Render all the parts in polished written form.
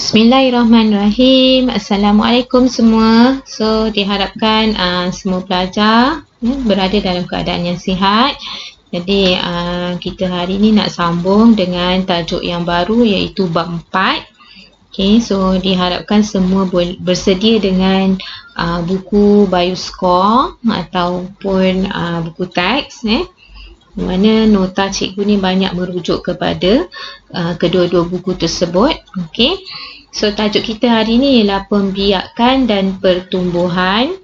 Bismillahirrahmanirrahim. Assalamualaikum semua. So diharapkan semua pelajar berada dalam keadaan yang sihat. Jadi kita hari ini nak sambung dengan tajuk yang baru iaitu bab 4. Okay, so diharapkan semua bersedia dengan buku Bioscore ataupun buku teks mana nota cikgu ni banyak merujuk kepada kedua-dua buku tersebut. Okey. So tajuk kita hari ni ialah pembiakan dan pertumbuhan.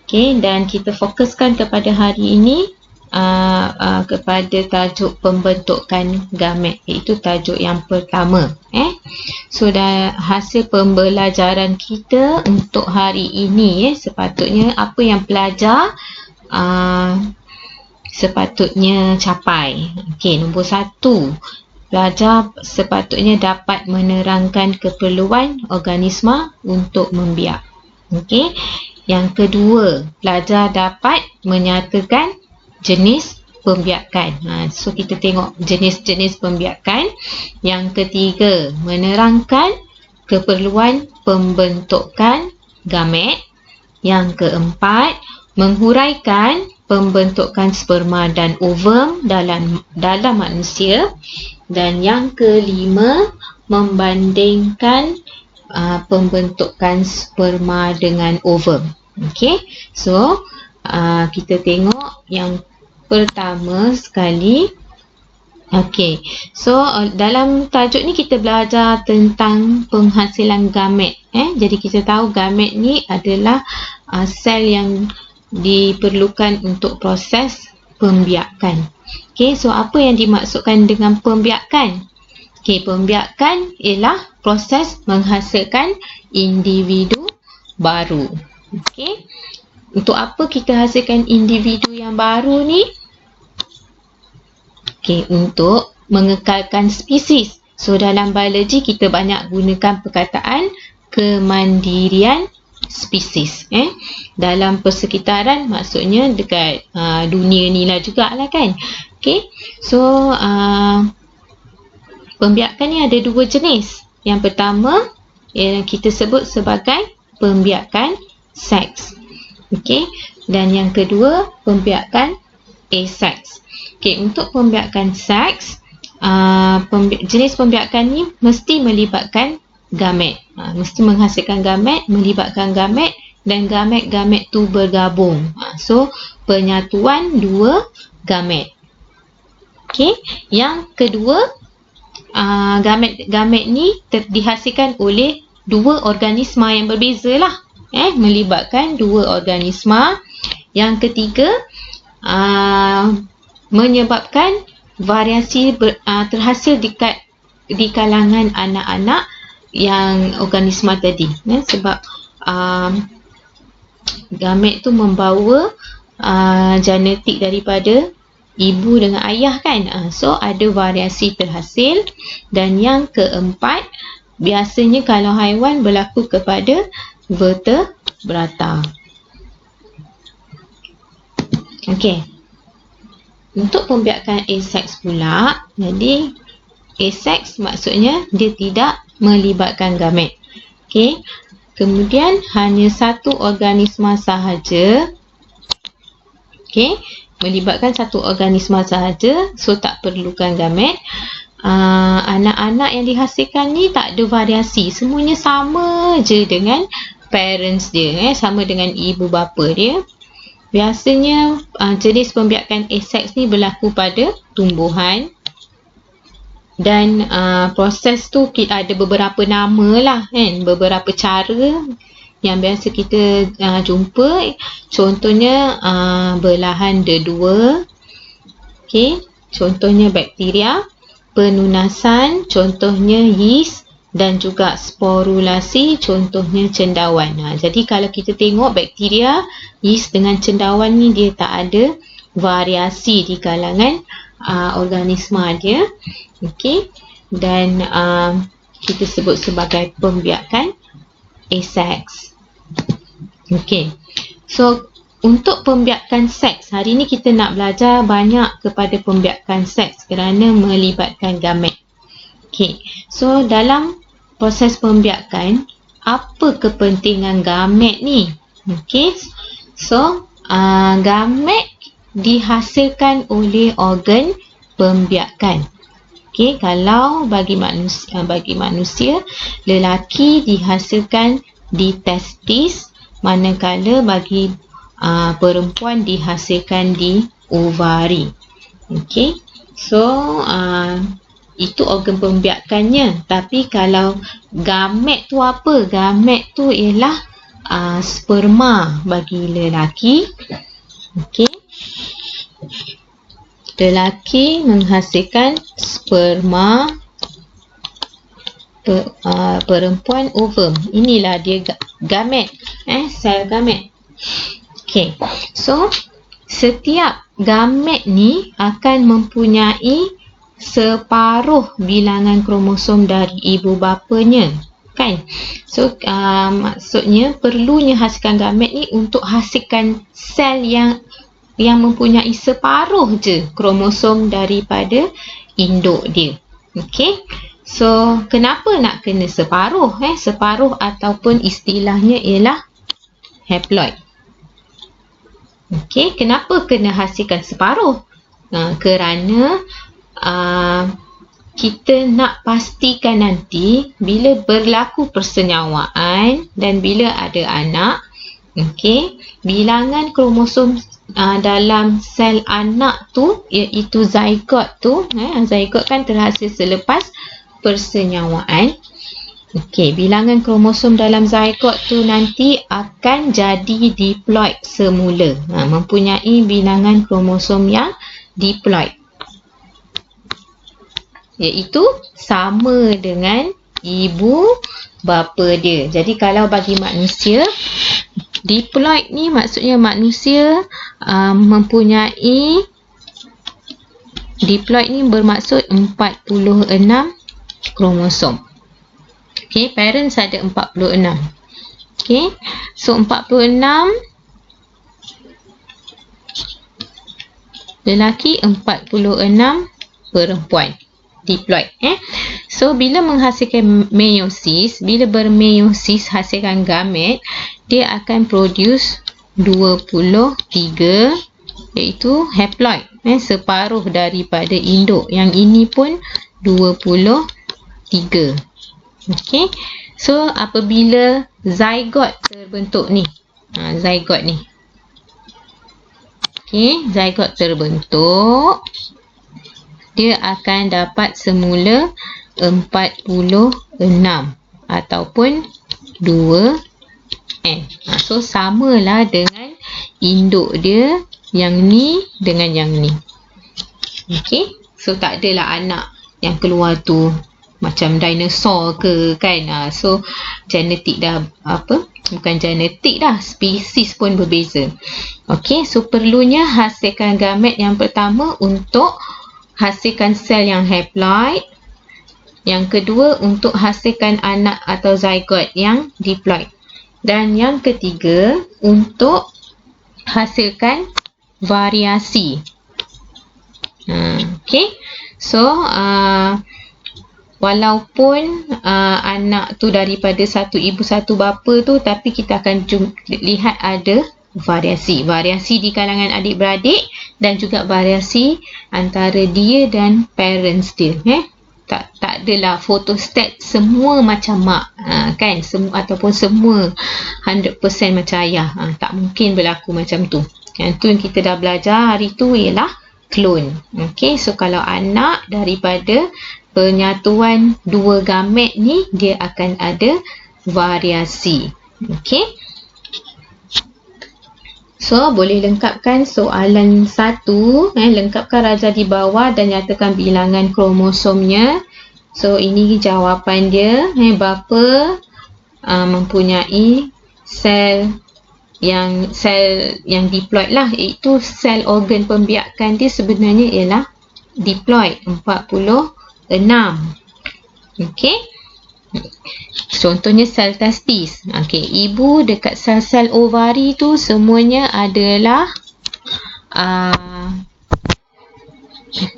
Okey, dan kita fokuskan kepada hari ini kepada tajuk pembentukan gamet, iaitu tajuk yang pertama. So hasil pembelajaran kita untuk hari ini sepatutnya apa yang pelajar sepatutnya capai. Okey, nombor 1, pelajar sepatutnya dapat menerangkan keperluan organisma untuk membiak. Okey. Yang kedua, pelajar dapat menyatakan jenis pembiakan. So kita tengok jenis-jenis pembiakan. Yang ketiga, menerangkan keperluan pembentukan gamet. Yang keempat, menghuraikan pembentukan sperma dan ovum dalam manusia. Dan yang kelima, membandingkan pembentukan sperma dengan ovum. Okey. So kita tengok yang pertama sekali. Okey. So dalam tajuk ni kita belajar tentang penghasilan gamet. Jadi kita tahu gamet ni adalah sel yang diperlukan untuk proses pembiakan. Okey, so apa yang dimaksudkan dengan pembiakan? Okey, pembiakan ialah proses menghasilkan individu baru. Okey. Untuk apa kita hasilkan individu yang baru ni? Okey, untuk mengekalkan spesies. So dalam biologi kita banyak gunakan perkataan kemandirian spesies. Dalam persekitaran maksudnya dekat dunia ni lah jugalah kan. Okey. So pembiakan ni ada dua jenis. Yang pertama yang kita sebut sebagai pembiakan seks. Okey. Dan yang kedua pembiakan aseks. Okey, untuk pembiakan seks, jenis pembiakan ni mesti melibatkan gamet. Mesti menghasilkan gamet, melibatkan gamet dan gamet-gamet tu bergabung. So penyatuan dua gamet. Okey, yang kedua, gamet-gamet ni dihasilkan oleh dua organisma yang berbeza lah. Melibatkan dua organisma. Yang ketiga, menyebabkan variasi terhasil di kalangan anak-anak yang organisma tadi. Sebab gamet tu membawa genetik daripada ibu dengan ayah kan. So ada variasi terhasil. Dan yang keempat, biasanya kalau haiwan berlaku kepada vertebrata. Okey. Untuk pembiakan aseks pula, jadi aseks maksudnya dia tidak melibatkan gamet. Okey. Kemudian hanya satu organisma sahaja. Okey, melibatkan satu organisma sahaja, so tak perlukan gamet. Anak-anak yang dihasilkan ni tak ada variasi, semuanya sama je dengan parents dia, sama dengan ibu bapa dia. Biasanya jenis pembiakan aseks ni berlaku pada tumbuhan. Dan proses tu kita ada beberapa nama lah kan, beberapa cara yang biasa kita jumpa. Contohnya belahan dedua. Okey, contohnya bakteria. Penunasan, contohnya yeast. Dan juga sporulasi, contohnya cendawan. Jadi kalau kita tengok bakteria, yeast dengan cendawan ni dia tak ada variasi di kalangan organisma dia. Okey. Dan kita sebut sebagai pembiakan aseks. Okey. So untuk pembiakan seks, hari ni kita nak belajar banyak kepada pembiakan seks kerana melibatkan gamet. Okey. So dalam proses pembiakan, apa kepentingan gamet ni? Okey. So, gamet dihasilkan oleh organ pembiakan. Okey, kalau bagi manusia lelaki dihasilkan di testis, manakala bagi perempuan dihasilkan di ovari. Okey. So, itu organ pembiakannya. Tapi kalau gamet tu apa? Gamet tu ialah sperma bagi lelaki. Okey. Lelaki menghasilkan sperma, perempuan ovum. Inilah dia gamet, sel gamet. Okey. So, setiap gamet ni akan mempunyai separuh bilangan kromosom dari ibu bapanya, kan? So, maksudnya perlunya hasilkan gamet ni untuk hasilkan sel yang mempunyai separuh je kromosom daripada induk dia. Okey. So, kenapa nak kena separuh? Separuh ataupun istilahnya ialah haploid. Okey, kenapa kena hasilkan separuh? Kerana kita nak pastikan nanti bila berlaku persenyawaan dan bila ada anak, okey, bilangan kromosom dalam sel anak tu, iaitu zygote tu, zygote kan terhasil selepas persenyawaan. Okey, bilangan kromosom dalam zygote tu nanti akan jadi diploid semula. Mempunyai bilangan kromosom yang diploid, iaitu sama dengan ibu bapa dia. Jadi kalau bagi manusia, diploid ni maksudnya manusia mempunyai, diploid ni bermaksud 46 kromosom. Okey, parents ada 46. Okey, so 46 lelaki, 46 perempuan. Diploid. So, bila menghasilkan meiosis, bila bermeiosis hasilkan gamet, dia akan produce 23, iaitu haploid. Separuh daripada induk. Yang ini pun 23. Okey. So, apabila zygote terbentuk ni. Zygote ni. Okey, zygote terbentuk. Dia akan dapat semula 46 ataupun 2N. So, samalah dengan induk dia yang ni dengan yang ni. Okey. So, tak adalah anak yang keluar tu macam dinosaur ke, kan? So, genetik dah bukan genetik dah, spesies pun berbeza. Okey. So, perlunya hasilkan gamet yang pertama untuk hasilkan sel yang haploid. Yang kedua untuk hasilkan anak atau zygote yang diploid. Dan yang ketiga untuk hasilkan variasi. Okey. So, walaupun anak tu daripada satu ibu satu bapa tu, tapi kita akan lihat ada variasi. Variasi di kalangan adik-beradik dan juga variasi antara dia dan parents dia. Tak adalah photostat semua macam mak, kan? Ataupun semua 100% macam ayah. Tak mungkin berlaku macam tu. Yang tu yang kita dah belajar hari tu ialah clone. Okey, so kalau anak daripada penyatuan dua gamet ni, dia akan ada variasi. Okey. So, boleh lengkapkan soalan 1. Lengkapkan raja di bawah dan nyatakan bilangan kromosomnya. So, ini jawapan dia. Bapa mempunyai sel yang diploid lah. Iaitu sel organ pembiakan dia sebenarnya ialah diploid. 46. Okey. Contohnya sel testis. Okey, ibu dekat sel-sel ovari tu semuanya adalah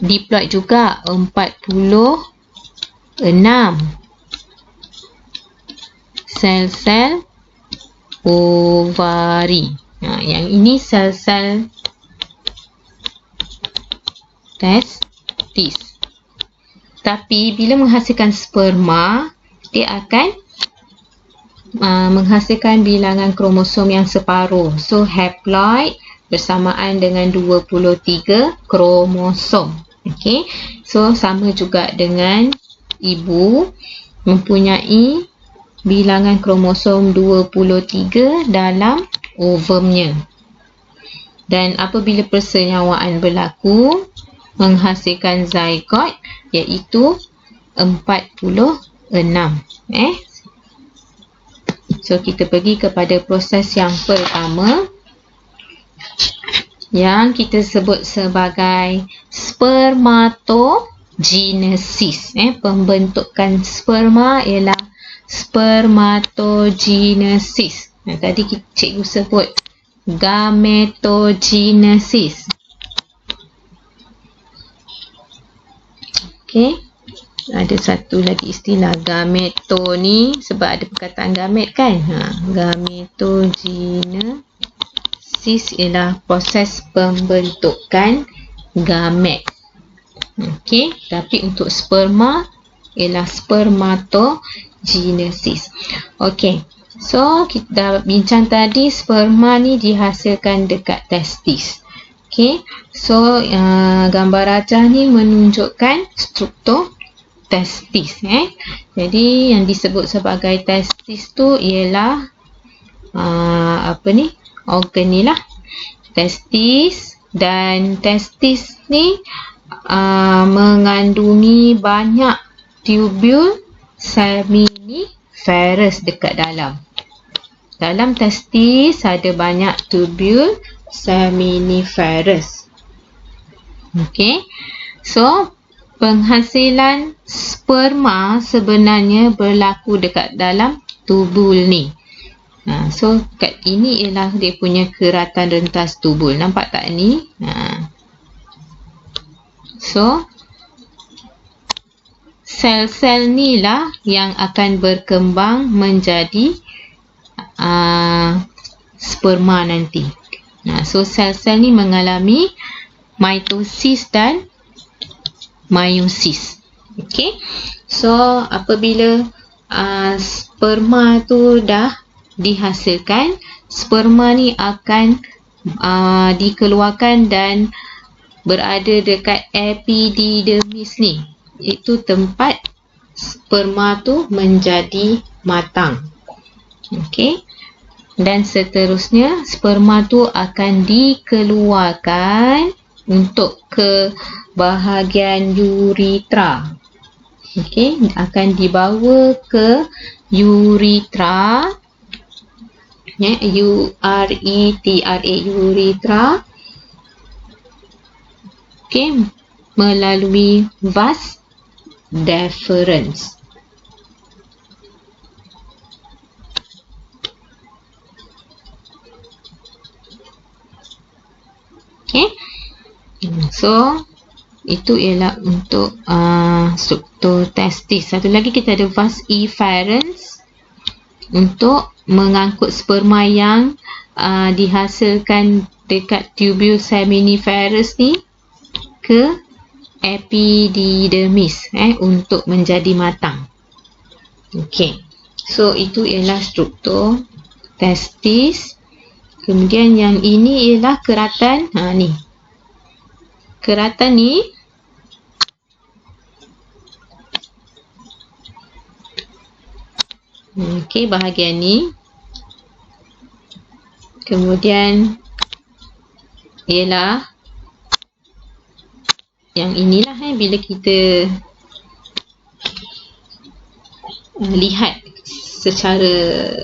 diploid juga, 46. sel-sel ovari. Yang ini sel-sel testis. Tapi bila menghasilkan sperma, dia akan menghasilkan bilangan kromosom yang separuh. So haploid bersamaan dengan 23 kromosom. Okey. So sama juga dengan ibu mempunyai bilangan kromosom 23 dalam ovumnya. Dan apabila persenyawaan berlaku menghasilkan zygote iaitu 46. So kita pergi kepada proses yang pertama yang kita sebut sebagai spermatogenesis. Pembentukan sperma ialah spermatogenesis. Tadi cikgu sebut gametogenesis. Okey. Ada satu lagi istilah gameto ni sebab ada perkataan gamet kan. Gametogenesis ialah proses pembentukan gamet. Okey, tapi untuk sperma ialah spermatogenesis. Okey. So kita dah bincang tadi sperma ni dihasilkan dekat testis. Okey. So gambar rajah ni menunjukkan struktur testis. Jadi yang disebut sebagai testis tu ialah organ ni lah, testis. Dan testis ni mengandungi banyak tubul seminiferous dekat dalam. Dalam testis ada banyak tubul seminiferous. Okey. So penghasilan sperma sebenarnya berlaku dekat dalam tubul ni. So kat ini ialah dia punya keratan rentas tubul. Nampak tak ni? So sel-sel ni lah yang akan berkembang menjadi sperma nanti. So sel-sel ni mengalami mitosis dan meiosis. Okey. So apabila sperma tu dah dihasilkan, sperma ni akan dikeluarkan dan berada dekat epididymis ni. Itu tempat sperma tu menjadi matang. Okey. Dan seterusnya sperma tu akan dikeluarkan untuk ke bahagian uretra. Okey, akan dibawa ke uretra. uretra, uretra. Okey, melalui vas deferens. Okey. So itu ialah untuk struktur testis. Satu lagi kita ada vas efferens untuk mengangkut sperma yang dihasilkan dekat tubul seminiferous ni ke epididymis untuk menjadi matang. Okey. So itu ialah struktur testis. Kemudian yang ini ialah keratan. Ni. Keratan ni okey, bahagian ni. Kemudian ialah yang inilah bila kita lihat secara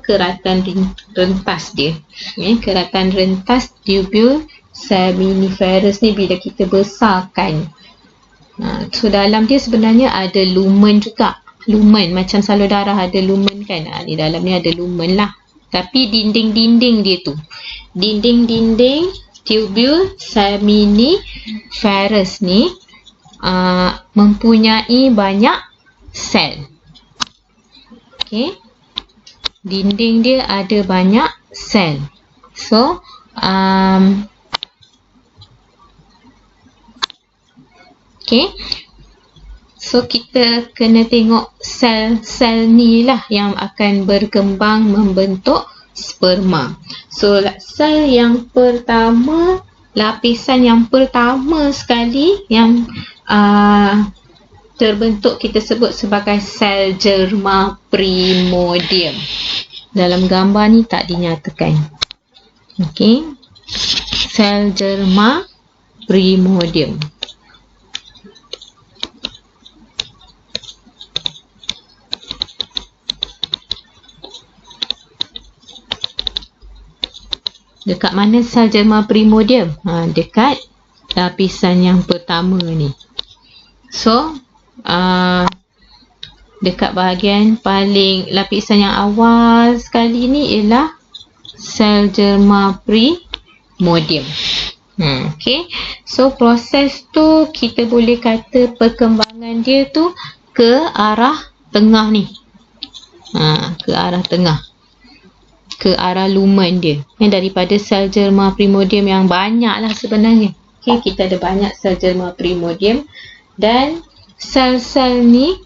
keratan rentas dia. Keratan rentas tubul seminiferous ni bila kita besarkan. So dalam dia sebenarnya ada lumen juga. Lumen macam salur darah ada lumen kan. Ni dalam ni ada lumen lah. Tapi dinding-dinding dia tu, dinding-dinding tubul seminiferous ni mempunyai banyak sel. Okey. dinding dia ada banyak sel. So okay, so kita kena tengok sel-sel ni lah yang akan berkembang membentuk sperma. So sel yang pertama, lapisan yang pertama sekali yang terbentuk kita sebut sebagai sel germa primordium. Dalam gambar ni tak dinyatakan. Okey, sel germa primordium. Dekat mana sel germa primordium? Dekat lapisan yang pertama ni. So, dekat bahagian paling lapisan yang awal sekali ni ialah sel germa primordium. Okay. So, proses tu kita boleh kata perkembangan dia tu ke arah tengah ni. Ke arah tengah. Ke arah lumen dia. Daripada sel germa primordium yang banyak lah sebenarnya. Okay, kita ada banyak sel germa primordium. Dan sel-sel ni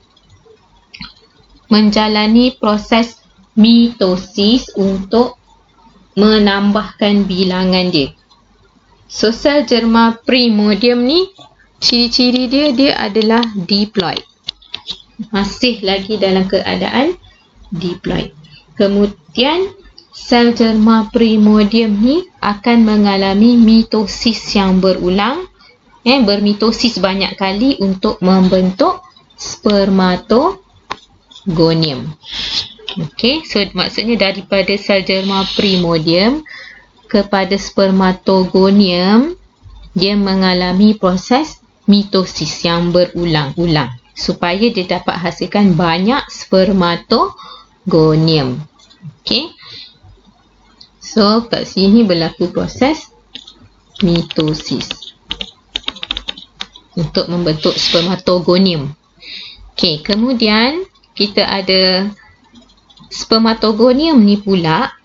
menjalani proses mitosis untuk menambahkan bilangan dia. So, sel germa primordium ni, ciri-ciri dia adalah diploid. Masih lagi dalam keadaan diploid. Kemudian, sel germa primordium ni akan mengalami mitosis yang berulang, bermitosis banyak kali untuk membentuk spermatogonium. Okey, so maksudnya daripada sel germa primordium kepada spermatogonium, dia mengalami proses mitosis yang berulang-ulang supaya dia dapat hasilkan banyak spermatogonium. Okey. So, kat sini berlaku proses mitosis untuk membentuk spermatogonium. Okey, kemudian kita ada spermatogonium ni pula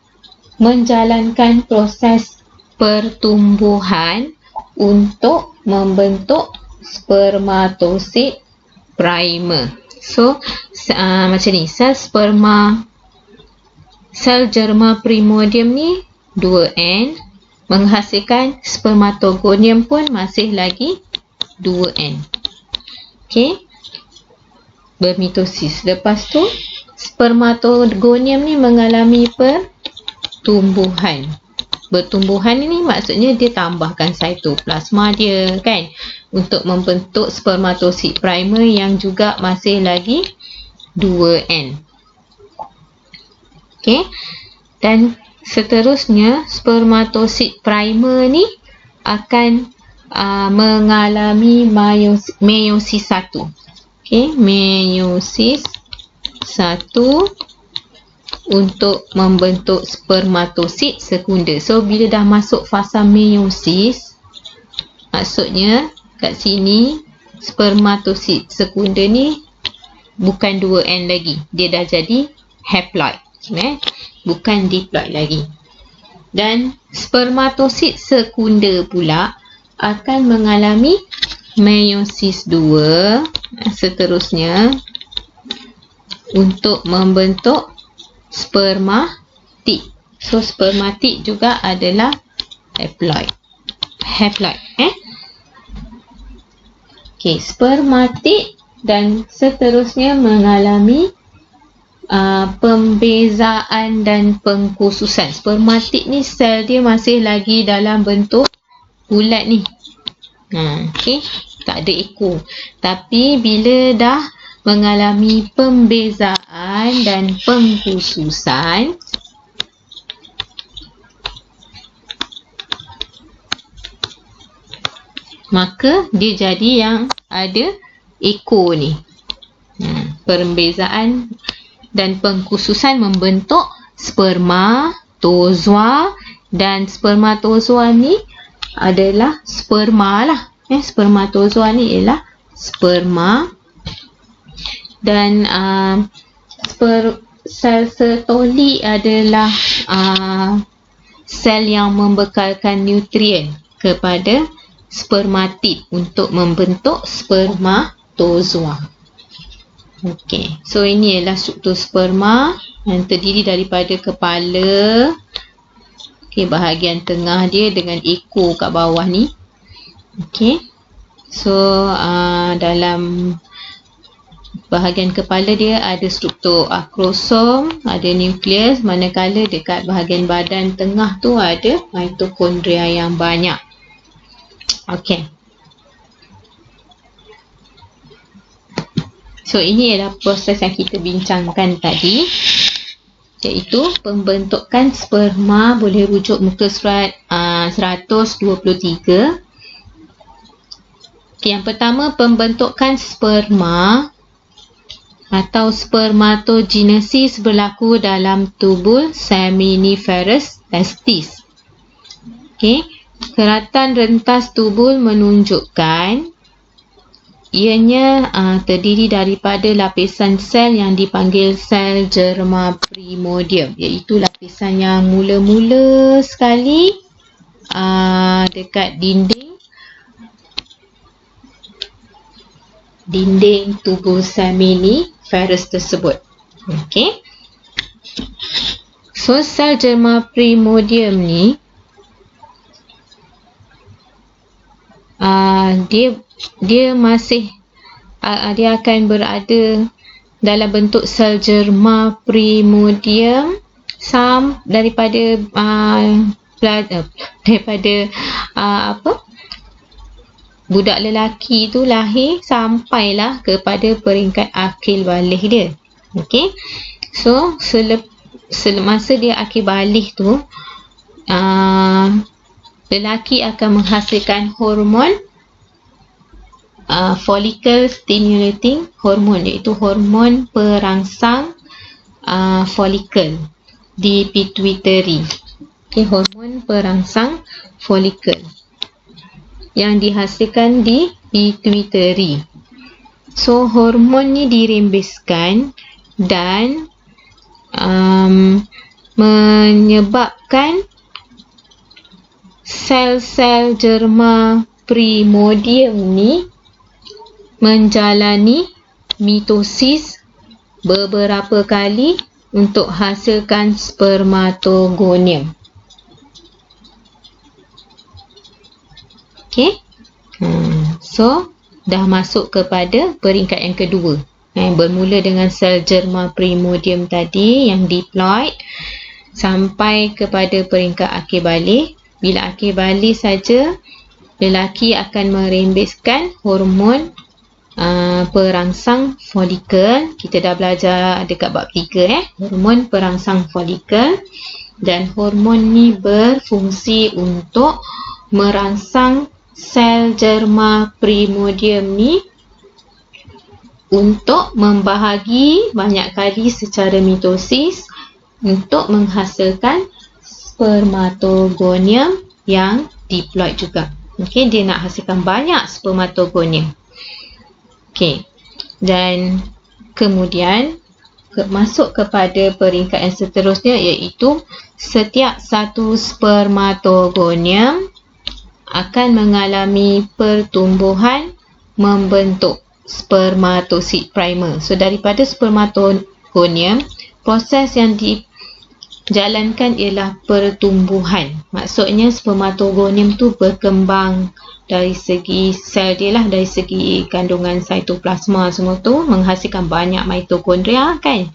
menjalankan proses pertumbuhan untuk membentuk spermatosid primer. So, macam ni, sel germa primordium ni 2N menghasilkan spermatogonium pun masih lagi 2N. Okey. Bermitosis. Lepas tu spermatogonium ni mengalami pertumbuhan. Bertumbuhan ni maksudnya dia tambahkan cytoplasma dia kan untuk membentuk spermatosid primer yang juga masih lagi 2N. Okay. Dan seterusnya spermatosid primer ni akan mengalami meiosis 1. Okay. Meiosis 1 untuk membentuk spermatosid sekunder. So, bila dah masuk fasa meiosis, maksudnya kat sini spermatosid sekunder ni bukan 2N lagi. Dia dah jadi haploid. Bukan diploid lagi. Dan spermatosid sekunder pula akan mengalami meiosis 2 seterusnya untuk membentuk spermatid. So, spermatid juga adalah haploid. Okay, spermatid dan seterusnya mengalami pembezaan dan pengkhususan. Spermatid ni sel dia masih lagi dalam bentuk bulat ni. Okay. Tak ada ekor. Tapi bila dah mengalami pembezaan dan pengkhususan, maka dia jadi yang ada ekor ni. Pembezaan dan pengkhususan membentuk spermatozoa, dan spermatozoa ni adalah sperma lah. Spermatozoa ni ialah sperma, dan sel setolik adalah sel yang membekalkan nutrien kepada spermatid untuk membentuk spermatozoa. Okey, so ini adalah struktur sperma yang terdiri daripada kepala, bahagian tengah dia dengan ekor kat bawah ni. Okey, so dalam bahagian kepala dia ada struktur akrosom, ada nukleus, manakala dekat bahagian badan tengah tu ada mitokondria yang banyak. Okey, so ini adalah proses yang kita bincangkan tadi, iaitu pembentukan sperma. Boleh rujuk muka surat 123. Yang pertama, pembentukan sperma atau spermatogenesis berlaku dalam tubul seminiferous testis. Keratan rentas tubul menunjukkan ianya terdiri daripada lapisan sel yang dipanggil sel germa primordium, iaitu lapisan yang mula-mula sekali dekat dinding tubul seminiferous tersebut. Okey. So sel germa primordium ni dia masih dia akan berada dalam bentuk sel germa primordium daripada budak lelaki tu lahir sampailah kepada peringkat akil baligh dia. Okey, so semasa dia akil baligh tu, lelaki akan menghasilkan hormon follicle stimulating hormone, iaitu hormon perangsang follicle di pituitary. Hormon perangsang follicle yang dihasilkan di pituitary. So hormon ni dirembeskan dan menyebabkan sel-sel germa primordium ni menjalani mitosis beberapa kali untuk hasilkan spermatogonium. Okey. So dah masuk kepada peringkat yang kedua. Bermula dengan sel germa primordium tadi yang diploid sampai kepada peringkat akil baligh. Bila akil baligh saja, lelaki akan merembeskan hormon perangsang folikel. Kita dah belajar dekat bab 3 hormon perangsang folikel, dan hormon ni berfungsi untuk merangsang sel germa primordium ni untuk membahagi banyak kali secara mitosis untuk menghasilkan spermatogonium yang diploid juga. Okey, dia nak hasilkan banyak spermatogonium. Okey, dan kemudian masuk kepada peringkat yang seterusnya, iaitu setiap satu spermatogonium akan mengalami pertumbuhan membentuk spermatosid primer. So daripada spermatogonium, proses yang dijalankan ialah pertumbuhan. Maksudnya spermatogonium tu berkembang dari segi sel dia lah, dari segi kandungan cytoplasma semua tu, menghasilkan banyak mitokondria kan.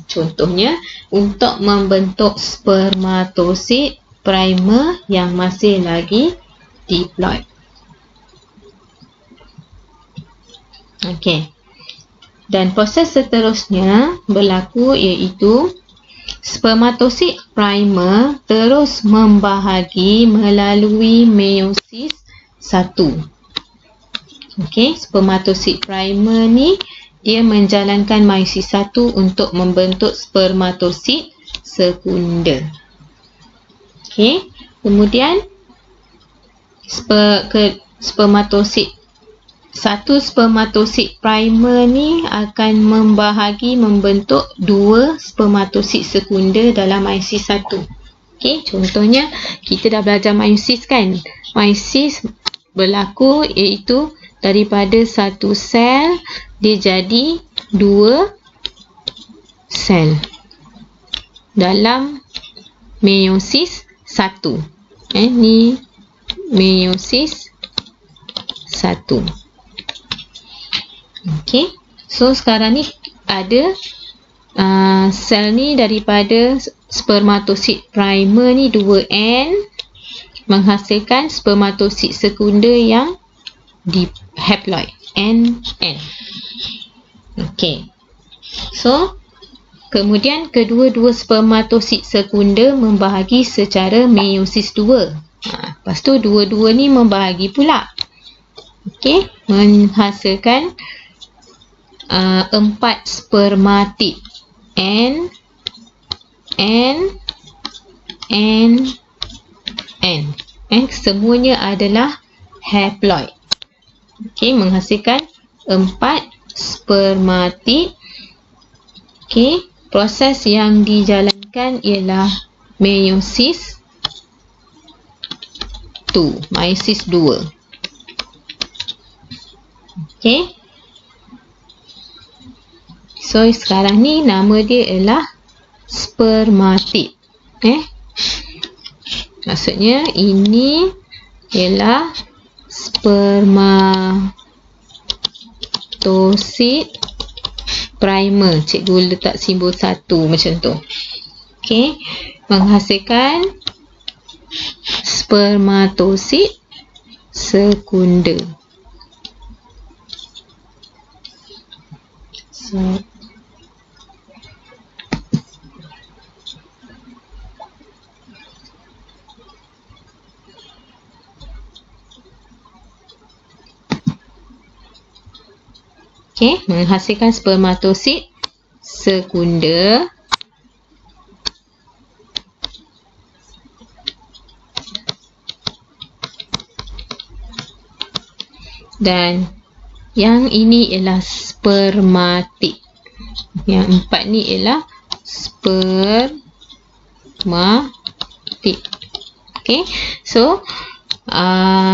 Contohnya untuk membentuk spermatosid primer yang masih lagi diploid. Okey. Dan proses seterusnya berlaku, iaitu spermatosid primer terus membahagi melalui meiosis 1. Okey, spermatosid primer ni dia menjalankan meiosis 1 untuk membentuk spermatosid sekunder. Okey, kemudian spermatosid satu spermatosid primer ni akan membentuk dua spermatosid sekunder dalam meiosis 1. Okey, contohnya kita dah belajar meiosis kan. Meiosis berlaku iaitu daripada satu sel dia jadi dua sel dalam meiosis 1. Ni meiosis 1. Okey, so sekarang ni ada sel ni daripada spermatosid primer ni 2N menghasilkan spermatosid sekunder yang haploid NN. Okey, so kemudian kedua-dua spermatosid sekunder membahagi secara meiosis 2. Lepas tu dua-dua ni membahagi pula. Okey, menghasilkan 4 spermatid N. Semuanya adalah haploid. Okey, menghasilkan 4 spermatid. Okey, proses yang dijalankan ialah meiosis 2. Okey. So sekarang ni nama dia ialah spermatid. Maksudnya ini ialah spermatosid primer. Cikgu letak simbol 1 macam tu. Okey, menghasilkan spermatosid sekunder. Okey, menghasilkan spermatosid sekunder. Dan yang ini ialah spermatid. Yang 4 ni ialah spermatid. Okey, so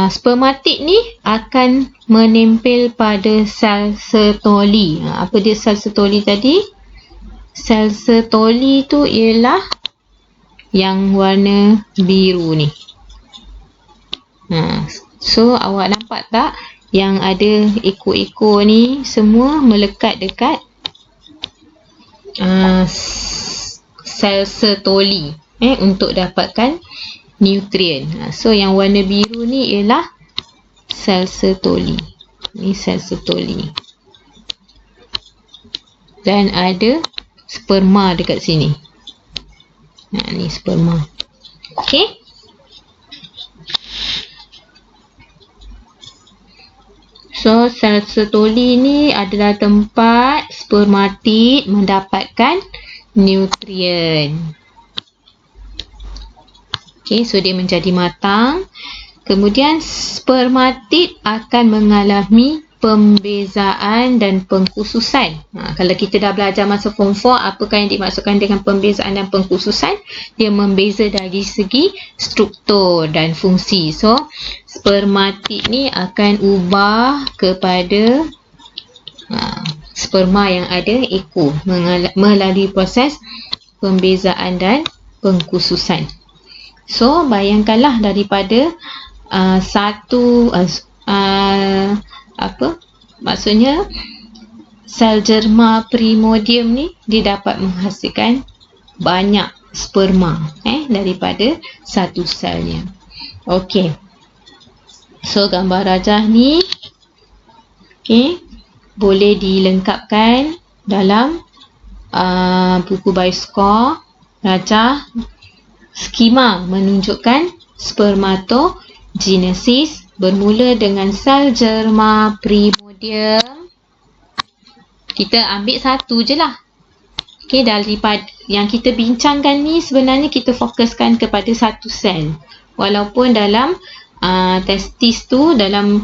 spermatid ni akan menempel pada sel Sertoli. Apa dia sel Sertoli tadi? Sel Sertoli tu ialah yang warna biru ni. So awak nampak tak yang ada ekor-ekor ni semua melekat dekat sel Sertoli untuk dapatkan nutrien. So yang warna biru ni ialah sel Sertoli. Ni sel Sertoli. Dan ada sperma dekat sini. Ni sperma. Okey. So sel Sertoli ni adalah tempat spermatid mendapatkan nutrien. Okey, so dia menjadi matang. Kemudian spermatid akan mengalami pembezaan dan pengkhususan. Kalau kita dah belajar masa form 4, apakah yang dimaksudkan dengan pembezaan dan pengkhususan? Dia membeza dari segi struktur dan fungsi. So, spermatid ni akan ubah kepada sperma yang ada ekor melalui proses pembezaan dan pengkhususan. So, bayangkanlah daripada maksudnya sel germa primordium ni dia dapat menghasilkan banyak sperma daripada satu selnya. Okey. So gambar rajah ni boleh dilengkapkan dalam buku bioskop. Rajah skema menunjukkan spermatogenesis bermula dengan sel germa primordium. Kita ambil satu je lah. Okey, daripada yang kita bincangkan ni sebenarnya kita fokuskan kepada satu sel. Walaupun dalam testis tu, dalam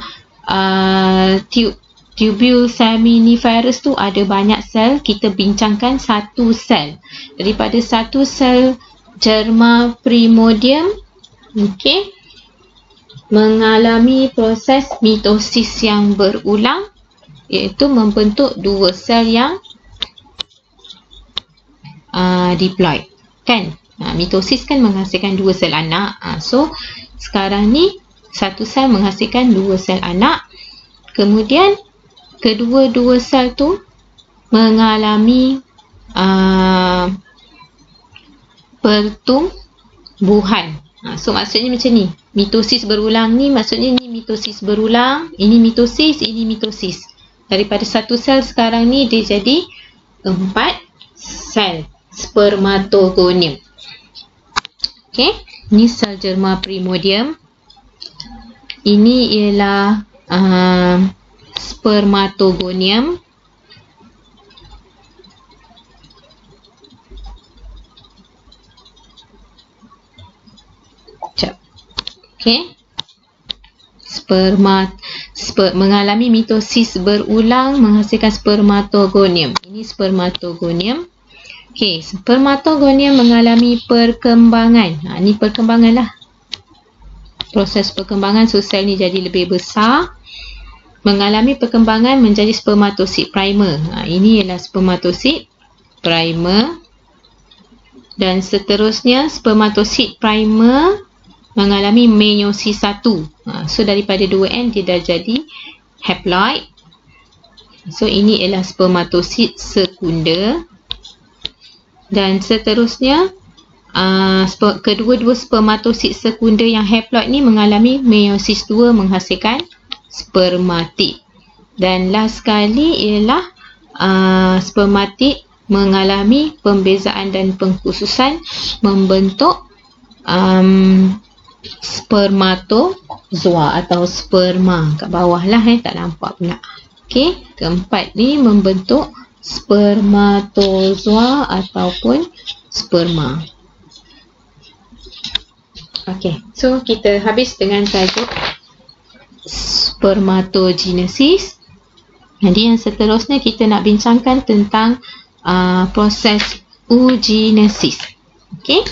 tubule seminiferous tu ada banyak sel. Kita bincangkan satu sel. Daripada satu sel germa primordium, okey, mengalami proses mitosis yang berulang, iaitu membentuk dua sel yang diploid, kan? Mitosis kan menghasilkan dua sel anak. So sekarang ni satu sel menghasilkan dua sel anak. Kemudian kedua-dua sel tu mengalami pertumbuhan. So maksudnya macam ni. Mitosis berulang ni maksudnya ni mitosis berulang, ini mitosis, ini mitosis. Daripada satu sel sekarang ni dia jadi 4 sel spermatogonium. Okey, ni sel germa primordium. Ini ialah spermatogonium. Okey. Mengalami mitosis berulang menghasilkan spermatogonium. Ini spermatogonium. Okey, spermatogonium mengalami perkembangan. Ini perkembangan lah. Proses perkembangan, so sel ni jadi lebih besar. Mengalami perkembangan menjadi spermatosid primer. Ini ialah spermatosid primer. Dan seterusnya spermatosid primer mengalami meiosis 1. So daripada 2N dia dah jadi haploid. So ini ialah spermatosid sekunder. Dan seterusnya kedua-dua spermatosid sekunder yang haploid ni mengalami meiosis 2 menghasilkan spermatid. Dan last sekali ialah spermatid mengalami pembezaan dan pengkhususan membentuk spermatozoa atau sperma. Kat bawah lah, tak nampak pula. Okey, keempat ni membentuk spermatozoa ataupun sperma. Okey, so kita habis dengan tajuk spermatogenesis. Jadi yang seterusnya kita nak bincangkan tentang proses oogenesis. Okey,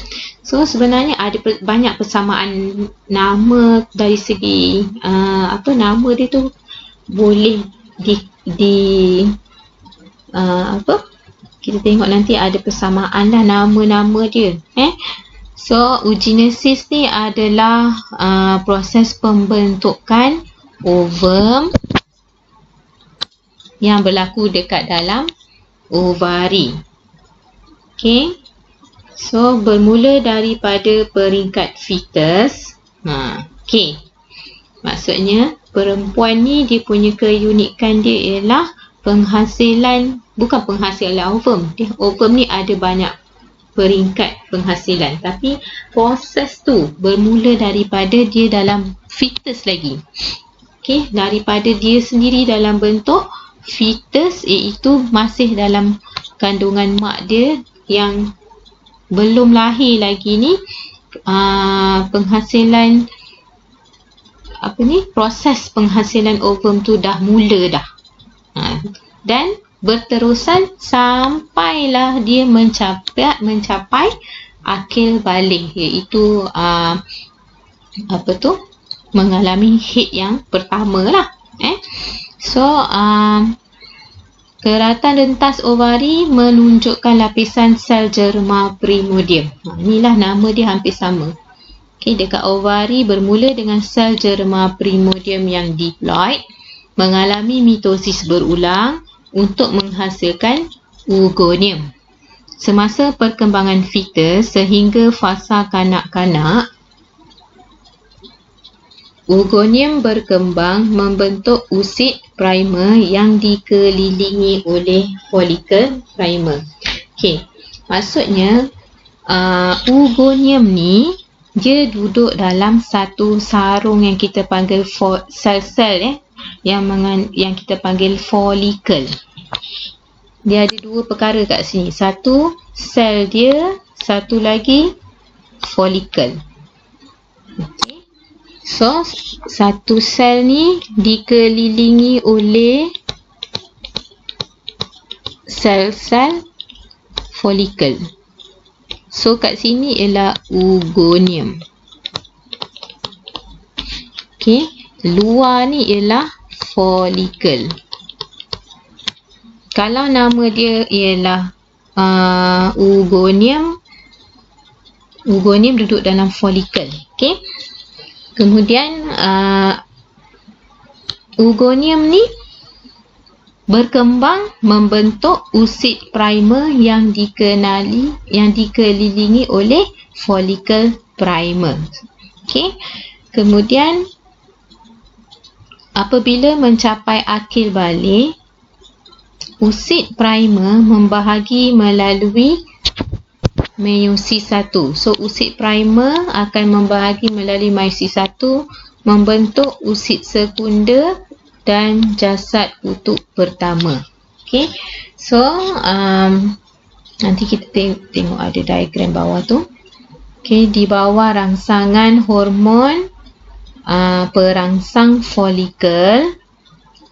so sebenarnya ada banyak persamaan nama dari segi nama dia tu boleh kita tengok nanti ada persamaan lah nama-nama dia. So oogenesis ni adalah proses pembentukan ovum yang berlaku dekat dalam ovari. Okay, so bermula daripada peringkat fetus. Okay, maksudnya perempuan ni dia punya keunikan dia ialah bukan penghasilan ovum. Ovum ni ada banyak peringkat penghasilan, tapi proses tu bermula daripada dia dalam fetus lagi. Okay, daripada dia sendiri dalam bentuk fetus, iaitu masih dalam kandungan mak dia yang belum lahir lagi ni, penghasilan proses penghasilan ovum tu dah mula dah. Dan berterusan sampailah dia mencapai akil baligh, iaitu mengalami haid yang pertama lah. So keratan rentas ovari menunjukkan lapisan sel germa primordium. Inilah nama dia hampir sama. Okay, dekat ovari bermula dengan sel germa primordium yang diploid, mengalami mitosis berulang untuk menghasilkan oogonium. Semasa perkembangan fetus sehingga fasa kanak-kanak, oogonium berkembang membentuk usid primer yang dikelilingi oleh folikel primer. Okay, maksudnya oogonium ni dia duduk dalam satu sarung yang kita panggil sel-sel yang kita panggil folikel. Dia ada dua perkara kat sini. Satu sel dia, satu lagi folikel. Okay. So, satu sel ni dikelilingi oleh sel-sel folikel. So, kat sini ialah oogonium. Okey, luar ni ialah folikel. Kalau nama dia ialah oogonium, oogonium duduk dalam folikel. Okey. Kemudian oogonium ni berkembang membentuk usid primer yang dikelilingi oleh folikel primer. Okey. Kemudian apabila mencapai akil balik, usid primer membahagi melalui meiosis 1. So, usid primer akan membahagi melalui meiosis 1, membentuk usid sekunder dan jasad kutub pertama. Okey. So, nanti kita tengok ada diagram bawah tu. Okey, di bawah rangsangan hormon perangsang folikel,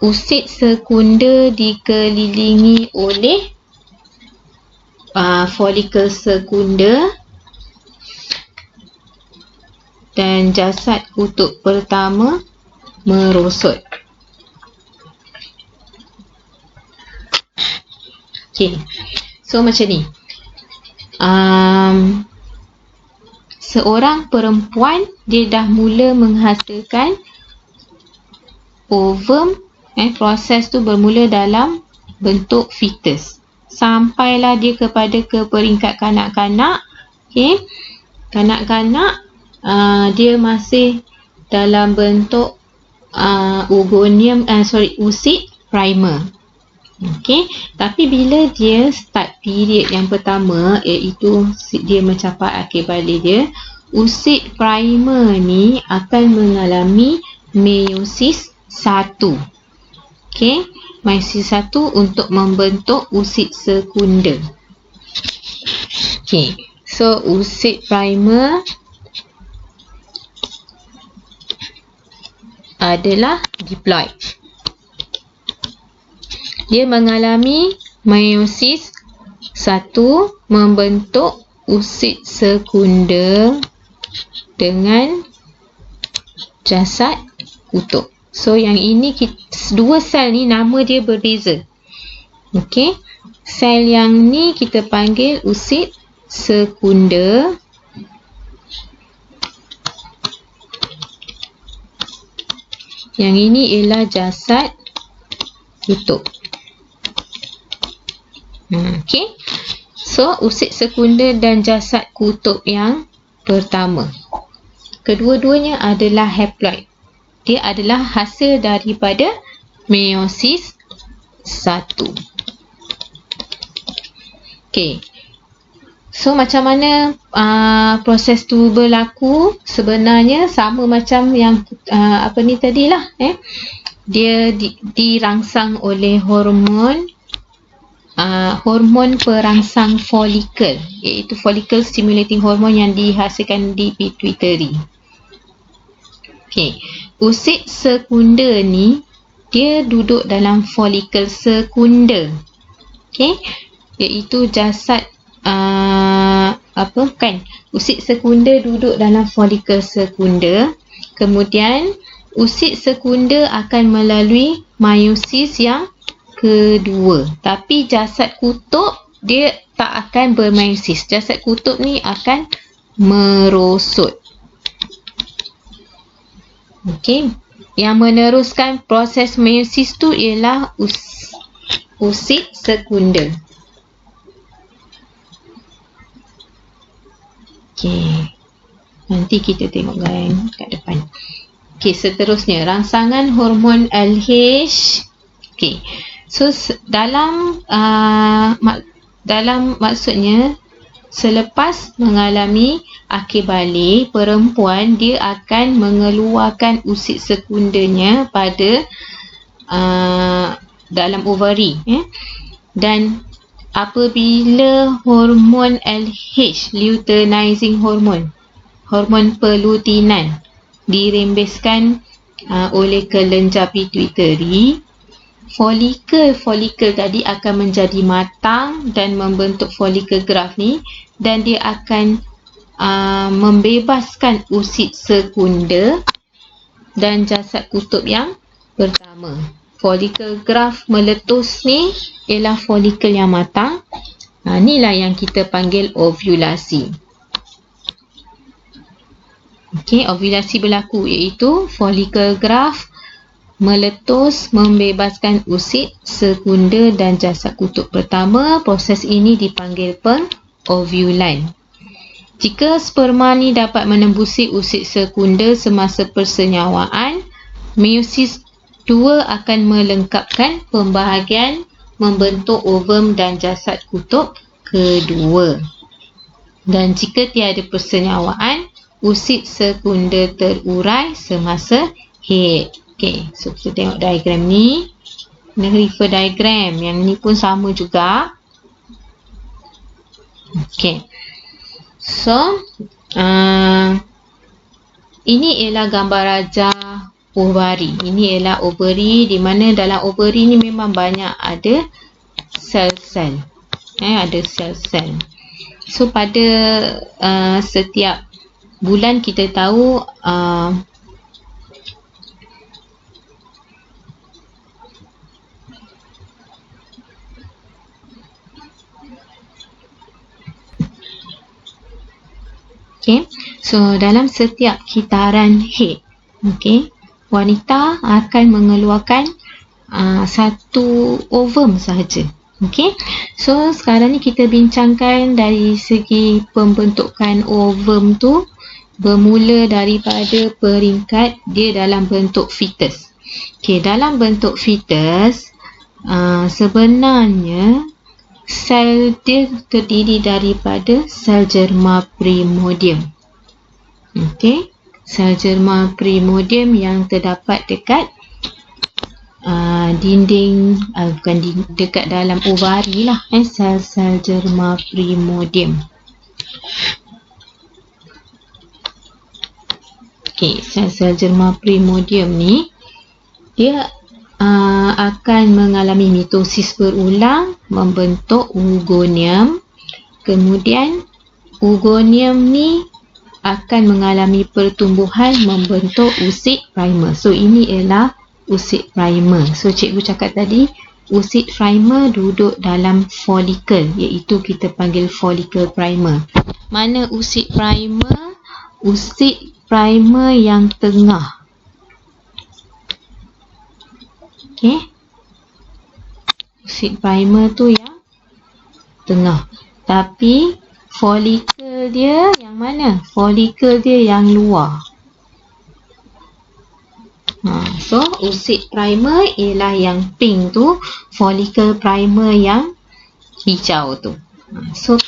usid sekunder dikelilingi oleh folikel sekunder dan jasad kutub pertama merosot. Okey. So, macam ni. Seorang perempuan dia dah mula menghasilkan ovum. Proses tu bermula dalam bentuk fetus. Sampailah dia ke peringkat kanak-kanak. Okey. Kanak-kanak dia masih dalam bentuk usid primer. Okey. Tapi bila dia start period yang pertama, iaitu dia mencapai akhir balik dia, usid primer ni akan mengalami meiosis 1. Okey, meiosis 1 untuk membentuk usid sekunder. Okey, so usid primer adalah diploid. Dia mengalami meiosis 1 membentuk usid sekunder dengan jasad kutub. So, yang ini dua sel ni nama dia berbeza. Okey. Sel yang ni kita panggil usid sekunder. Yang ini ialah jasad kutub. Okey. So, usid sekunder dan jasad kutub yang pertama. Kedua-duanya adalah haploid. Dia adalah hasil daripada meiosis 1. Okey. So, macam mana proses tu berlaku? Sebenarnya sama macam yang tadilah. Dia dirangsang oleh hormon perangsang folikel, iaitu follicle stimulating hormone yang dihasilkan di pituitary. Okey. Usid sekunder ni dia duduk dalam folikel sekunder. Okey, iaitu jasad usid sekunder duduk dalam folikel sekunder. Kemudian usid sekunder akan melalui meiosis yang kedua. Tapi jasad kutub dia tak akan bermeiosis. Jasad kutub ni akan merosot. Okey, yang meneruskan proses meiosis tu ialah usid sekunder. Okey, nanti kita tengok kat depan. Okey, seterusnya rangsangan hormon LH. Okey, so dalam maksudnya selepas mengalami akhir balik, perempuan dia akan mengeluarkan usid sekundernya pada dalam ovari. Dan apabila hormon LH, luteinizing hormone, hormon pelutinan, dirembeskan oleh kelenjar pituitari, folikel tadi akan menjadi matang dan membentuk folikel graf ni, dan dia akan membebaskan usid sekunder dan jasad kutub yang pertama. Folikel graf meletus ni ialah folikel yang matang. Inilah yang kita panggil ovulasi. Okey, ovulasi berlaku iaitu folikel graf meletus, membebaskan usid sekunder dan jasad kutub pertama. Proses ini dipanggil penovulan. Jika sperma ni dapat menembusi usid sekunder semasa persenyawaan, meiosis 2 akan melengkapkan pembahagian membentuk ovum dan jasad kutub kedua. Dan jika tiada persenyawaan, usid sekunder terurai semasa haid. Okey, so kita tengok diagram ni. Kena refer diagram. Yang ni pun sama juga. Okey. So, ini ialah gambar rajah ovari. Ini ialah ovary, di mana dalam ovary ni memang banyak ada sel-sel. Ada sel-sel. So, pada setiap bulan kita tahu okay. So, dalam setiap kitaran haid, okay, wanita akan mengeluarkan satu ovum sahaja. Okay. So, sekarang ni kita bincangkan dari segi pembentukan ovum tu, bermula daripada peringkat dia dalam bentuk fetus. Okay, dalam bentuk fetus, sebenarnya sel dia terdiri daripada sel germa primordium. Okey, sel germa primordium yang terdapat dekat dekat dalam ovari lah, sel-sel germa primordium. Okey, sel-sel germa primordium ni dia akan mengalami mitosis berulang, membentuk oogonium. Kemudian oogonium ni akan mengalami pertumbuhan, membentuk usid primer. So, ini ialah usid primer. So, cikgu cakap tadi, usid primer duduk dalam folikel, iaitu kita panggil folikel primer. Mana usid primer? Usid primer yang tengah. Okey. Usid primer tu yang tengah. Tapi folikel dia yang mana? Folikel dia yang luar. So, usid primer ialah yang pink tu, folikel primer yang hijau tu. So,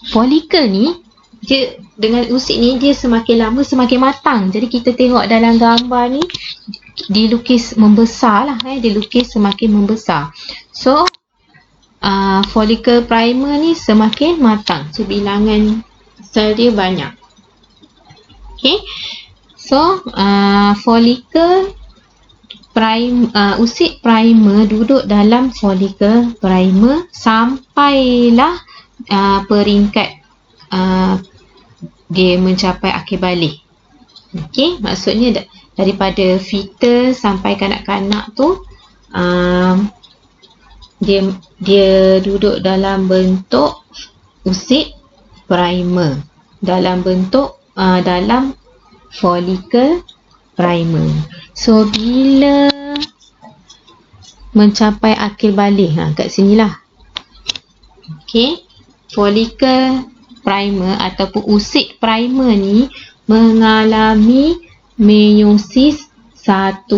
folikel ni dia dengan usid ni dia semakin lama semakin matang. Jadi kita tengok dalam gambar ni dilukis membesar lah, dilukis semakin membesar. So, folikel primer ni semakin matang. So, bilangan sel dia banyak. Okay. So, folikel usid primer duduk dalam folikel primer sampailah peringkat dia mencapai akhir balik. Okey, maksudnya daripada fetus sampai kanak-kanak tu dia duduk dalam bentuk usid primer, dalam bentuk dalam folikel primer. So, bila mencapai akhir balik, kat sinilah. Okey, folikel primer ataupun usid primer ni mengalami meiosis 1.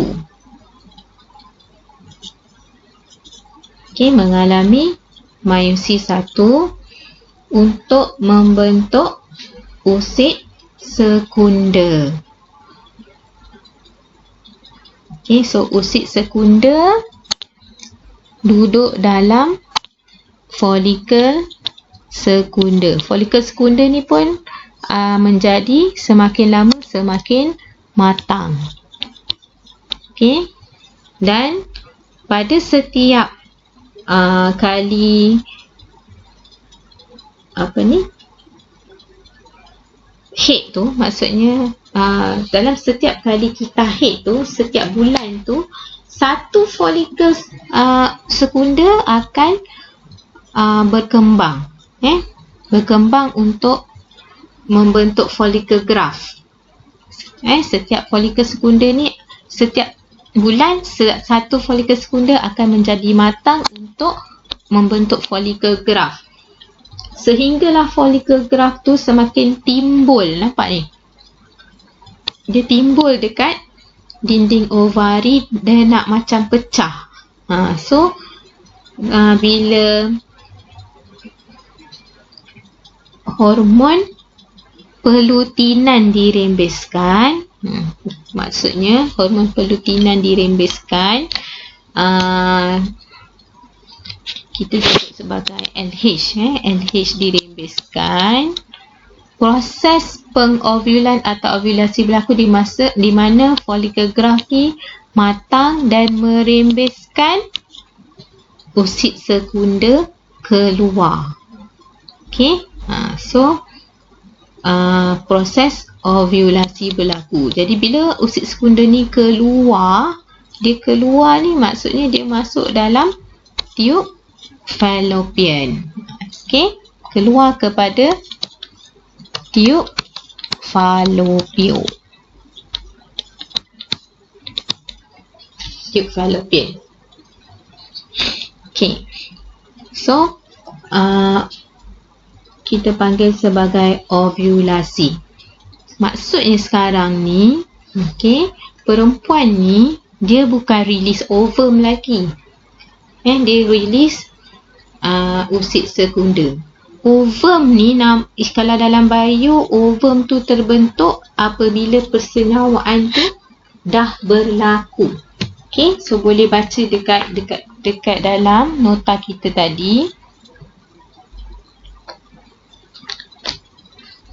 Okey, mengalami meiosis 1 untuk membentuk usid sekunder. Okey, so usid sekunder duduk dalam folikel sekunder. Folikel sekunder ni pun menjadi semakin lama semakin matang. Okey. Dan pada setiap kali head tu, maksudnya dalam setiap kali kita head tu, setiap bulan tu, satu folikel sekunda akan berkembang, berkembang untuk membentuk folikel graf. Setiap folikel sekunda ni, setiap bulan satu folikel sekunda akan menjadi matang untuk membentuk folikel graf. Sehinggalah folikel graf tu semakin timbul, nampak ni? Dia timbul dekat dinding ovari, dia nak macam pecah. Bila hormon pelutinan dirembeskan, maksudnya hormon pelutinan dirembeskan, kita sebut sebagai LH, LH dirembeskan, proses pengovulan atau ovulasi berlaku di mana folikel graf ni matang dan merembeskan usid sekunda keluar. Okey, proses ovulasi berlaku. Jadi bila usid sekunda ni keluar, dia keluar ni maksudnya dia masuk dalam tiub fallopian. Okey, keluar kepada tiub fallopian. Tiub fallopian. Okey. So, kita panggil sebagai ovulasi. Maksudnya sekarang ni, okey, perempuan ni dia bukan release ovum lagi. Dia release usid sekunda. Ovum ni, kalau dalam bio, ovum tu terbentuk apabila persenyawaan tu dah berlaku. Okey, so boleh baca dekat dalam nota kita tadi.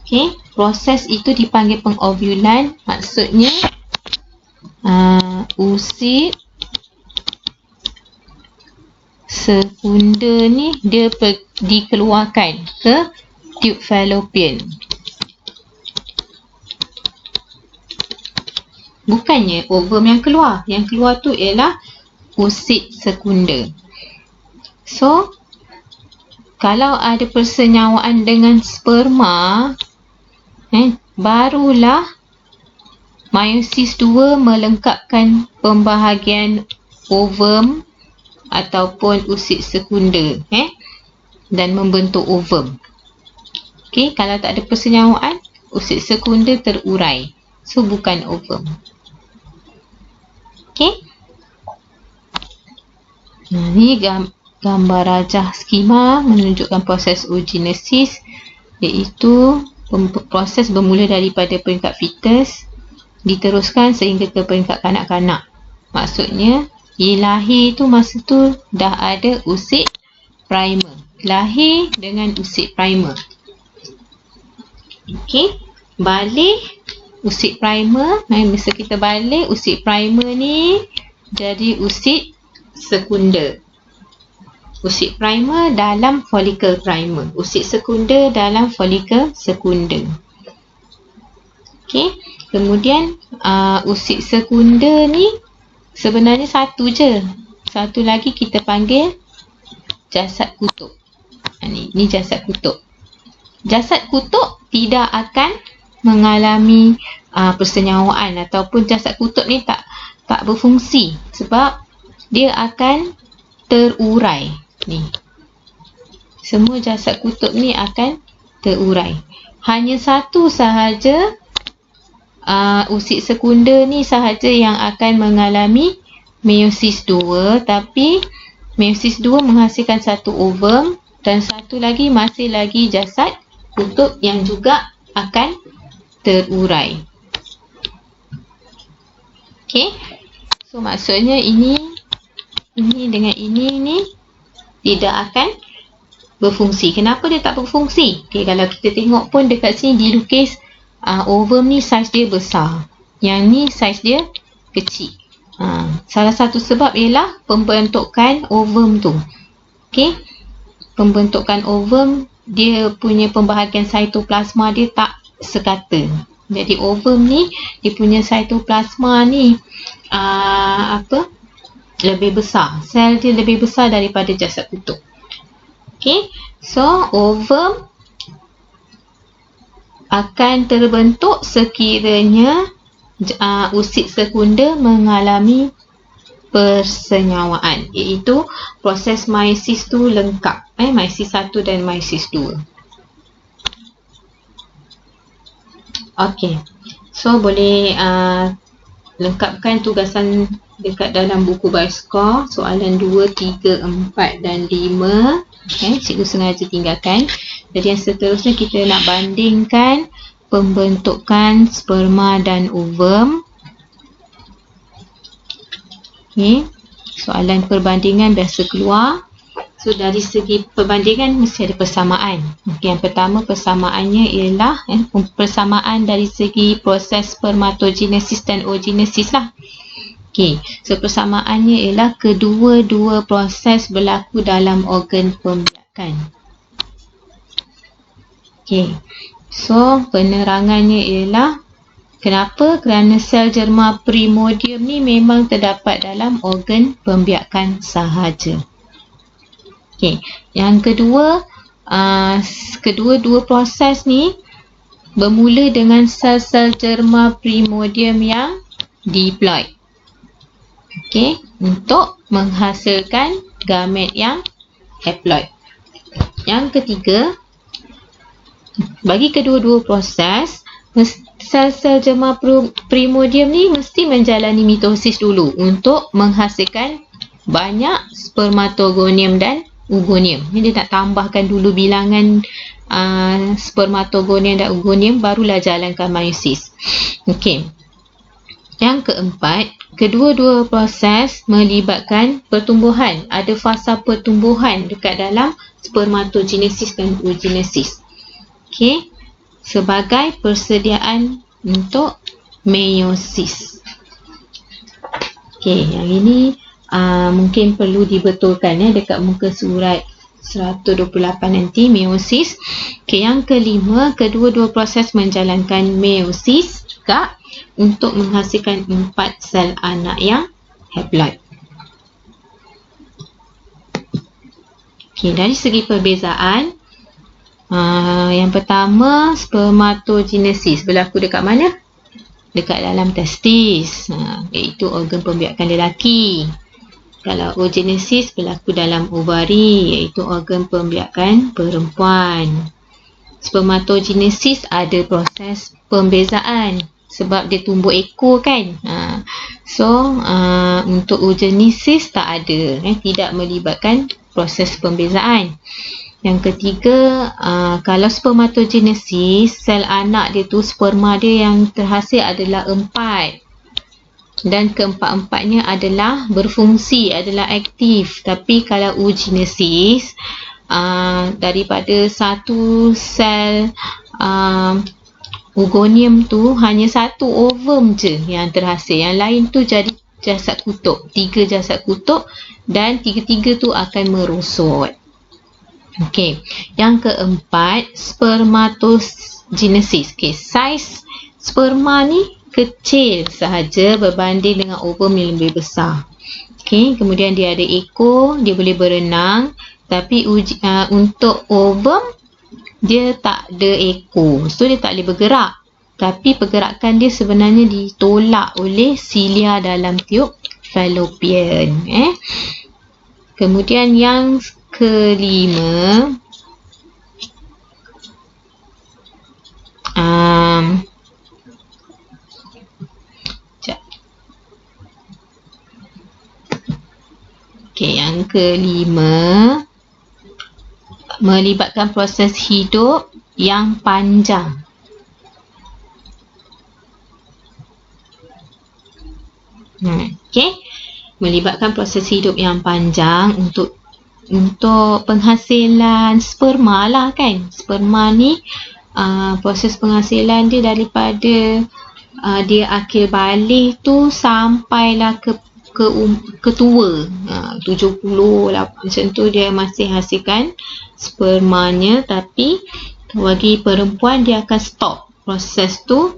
Okey, proses itu dipanggil pengovulan. Maksudnya usid sekunda ni dia dikeluarkan ke tiub fallopian. Bukannya ovum yang keluar tu ialah usid sekunda. So, kalau ada persenyawaan dengan sperma, barulah meiosis 2 melengkapkan pembahagian ovum ataupun usid sekunda, dan membentuk ovum. Okey, kalau tak ada persenyawaan, usid sekunda terurai. So, bukan ovum. Okey. Ni gambar rajah skema menunjukkan proses oogenesis, iaitu proses bermula daripada peringkat fetus diteruskan sehingga ke peringkat kanak-kanak. Maksudnya, lahir tu masa tu dah ada usid primer. Lahir dengan usid primer. Okey, balik usid primer. Masa kita balik, usid primer ni jadi usid sekunda. Usid primer dalam folikel primer. Usid sekunda dalam folikel sekunda. Okey, kemudian usid sekunda ni sebenarnya satu je. Satu lagi kita panggil jasad kutub. Ni jasad kutub. Jasad kutub tidak akan mengalami persenyawaan, ataupun jasad kutub ni tak berfungsi sebab dia akan terurai. Ni, semua jasad kutub ni akan terurai. Hanya satu sahaja usid sekunda ni sahaja yang akan mengalami meiosis 2, tapi meiosis 2 menghasilkan satu ovum dan satu lagi masih lagi jasad kutub yang juga akan terurai. Okey, so maksudnya ini dengan ini ni tidak akan berfungsi. Kenapa dia tak berfungsi? Okey, kalau kita tengok pun dekat sini dilukis ovum ni saiz dia besar. Yang ni saiz dia kecil. Salah satu sebab ialah pembentukan ovum tu. Okey. Pembentukan ovum, dia punya pembahagian cytoplasma dia tak sekata. Jadi ovum ni dia punya cytoplasma ni lebih besar. Sel dia lebih besar daripada jasad kutub. Okey. So ovum akan terbentuk sekiranya usid sekunda mengalami persenyawaan, iaitu proses meiosis tu lengkap, meiosis 1 dan meiosis 2. Okey, so boleh lengkapkan tugasan dekat dalam buku Bioscore, soalan 2, 3, 4 dan 5. Cikgu sengaja tinggalkan. Jadi yang seterusnya kita nak bandingkan pembentukan sperma dan ovum. Soalan perbandingan biasa keluar. So dari segi perbandingan mesti ada persamaan. Yang pertama persamaannya ialah persamaan dari segi proses spermatogenesis dan oogenesis lah. So persamaannya ialah kedua-dua proses berlaku dalam organ pembiakan. So penerangannya ialah kenapa? Kerana sel germa primordium ni memang terdapat dalam organ pembiakan sahaja. Yang kedua, kedua-dua proses ni bermula dengan sel-sel germa primordium yang diploid. Untuk menghasilkan gamet yang haploid. Yang ketiga, bagi kedua-dua proses, sel-sel germa primordium ni mesti menjalani mitosis dulu untuk menghasilkan banyak spermatogonium dan oogonium. Ni dia nak tambahkan dulu bilangan spermatogonium dan oogonium, barulah jalankan meiosis. Yang keempat, kedua-dua proses melibatkan pertumbuhan. Ada fasa pertumbuhan dekat dalam spermatogenesis dan oogenesis. Sebagai persediaan untuk meiosis. Yang ini mungkin perlu dibetulkan dekat muka surat 128 nanti, meiosis. Yang kelima, kedua-dua proses menjalankan meiosis juga untuk menghasilkan 4 sel anak yang haploid. Dari segi perbezaan, yang pertama, spermatogenesis berlaku dekat mana? Dekat dalam testis, iaitu organ pembiakan lelaki. Kalau oogenesis berlaku dalam ovari, iaitu organ pembiakan perempuan. Spermatogenesis ada proses pembezaan sebab dia tumbuh ekor kan. So untuk oogenesis tak ada, tidak melibatkan proses pembezaan. Yang ketiga, kalau spermatogenesis, sel anak dia tu, sperma dia yang terhasil adalah 4. Dan keempat-empatnya adalah berfungsi, adalah aktif. Tapi kalau oogenesis, daripada satu sel oogonium tu, hanya satu ovum je yang terhasil. Yang lain tu jadi jasad kutub. 3 jasad kutub dan 3-3 tu akan merosot. Yang keempat, spermatogenesis. Saiz sperma ni kecil sahaja berbanding dengan ovum yang lebih besar. Kemudian dia ada ekor, dia boleh berenang. Tapi untuk ovum, dia tak ada ekor, so dia tak boleh bergerak. Tapi pergerakan dia sebenarnya ditolak oleh silia dalam tiub fallopian. Kemudian yang kelima, yang kelima melibatkan proses hidup yang panjang. Melibatkan proses hidup yang panjang untuk penghasilan sperma lah kan. Sperma ni proses penghasilan dia daripada dia akhir balik tu sampailah ke tua, 70 lah, macam tu dia masih hasilkan spermanya. Tapi bagi perempuan dia akan stop proses tu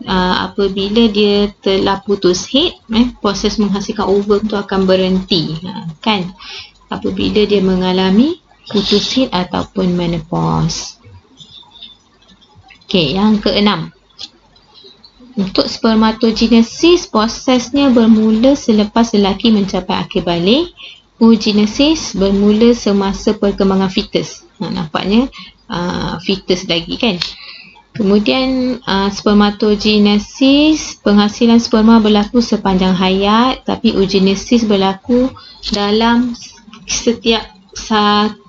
apabila dia telah putus haid, proses menghasilkan ovum tu akan berhenti, kan, apabila dia mengalami putus haid ataupun menopause. Okey, yang keenam, untuk spermatogenesis, prosesnya bermula selepas lelaki mencapai akhir balik. Oogenesis bermula semasa perkembangan fetus. Nampaknya fetus lagi, kan. Kemudian spermatogenesis, penghasilan sperma berlaku sepanjang hayat, tapi oogenesis berlaku dalam setiap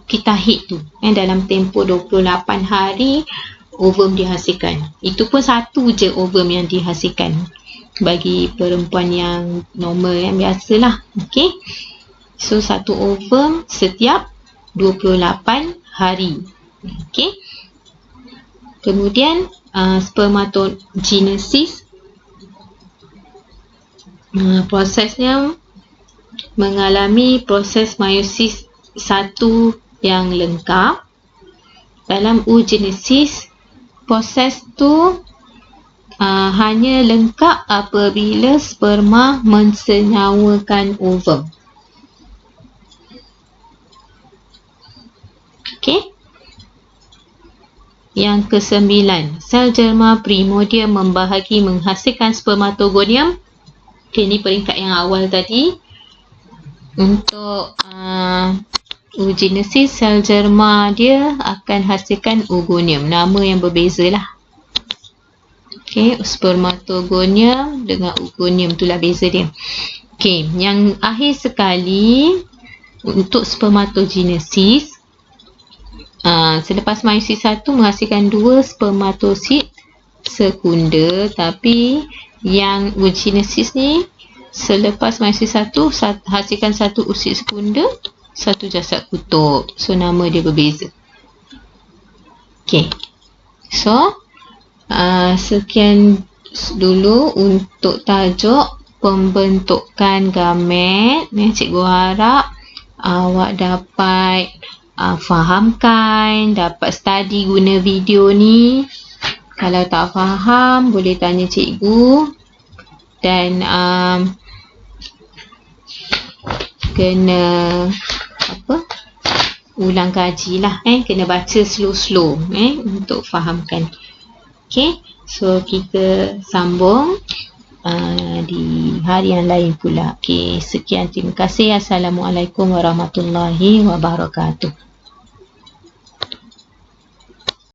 kita haid tu, dalam tempoh 28 hari ovum dihasilkan. Itu pun satu je ovum yang dihasilkan bagi perempuan yang normal, yang biasalah. Okey, so satu ovum setiap 28 hari. Okey, kemudian spermatogenesis, prosesnya mengalami proses meiosis satu yang lengkap. Dalam oogenesis, proses tu hanya lengkap apabila sperma mensenyawakan ovum. Okey. Yang ke-9, sel germa primordial membahagi menghasilkan spermatogonium. Okey, ini peringkat yang awal tadi. Untuk oogenesis, sel germa dia akan hasilkan oogonium, nama yang berbeza lah. Okey, spermatogonium dengan oogonium, itulah beza dia. Okey, yang akhir sekali, untuk spermatogenesis, selepas meiosis 1 menghasilkan 2 spermatosid sekunder, tapi yang oogenesis ni selepas meiosis 1 hasilkan 1 oosid sekunder, 1 jasad kutub. So nama dia berbeza. Okey, so sekian dulu untuk tajuk pembentukan gamet. Cikgu harap awak dapat fahamkan, dapat study guna video ni. Kalau tak faham boleh tanya cikgu, dan kena ulang kaji lah, kena baca slow-slow untuk fahamkan. Okey, so kita sambung di hari yang lain pula. Okey, sekian, terima kasih. Assalamualaikum warahmatullahi wabarakatuh.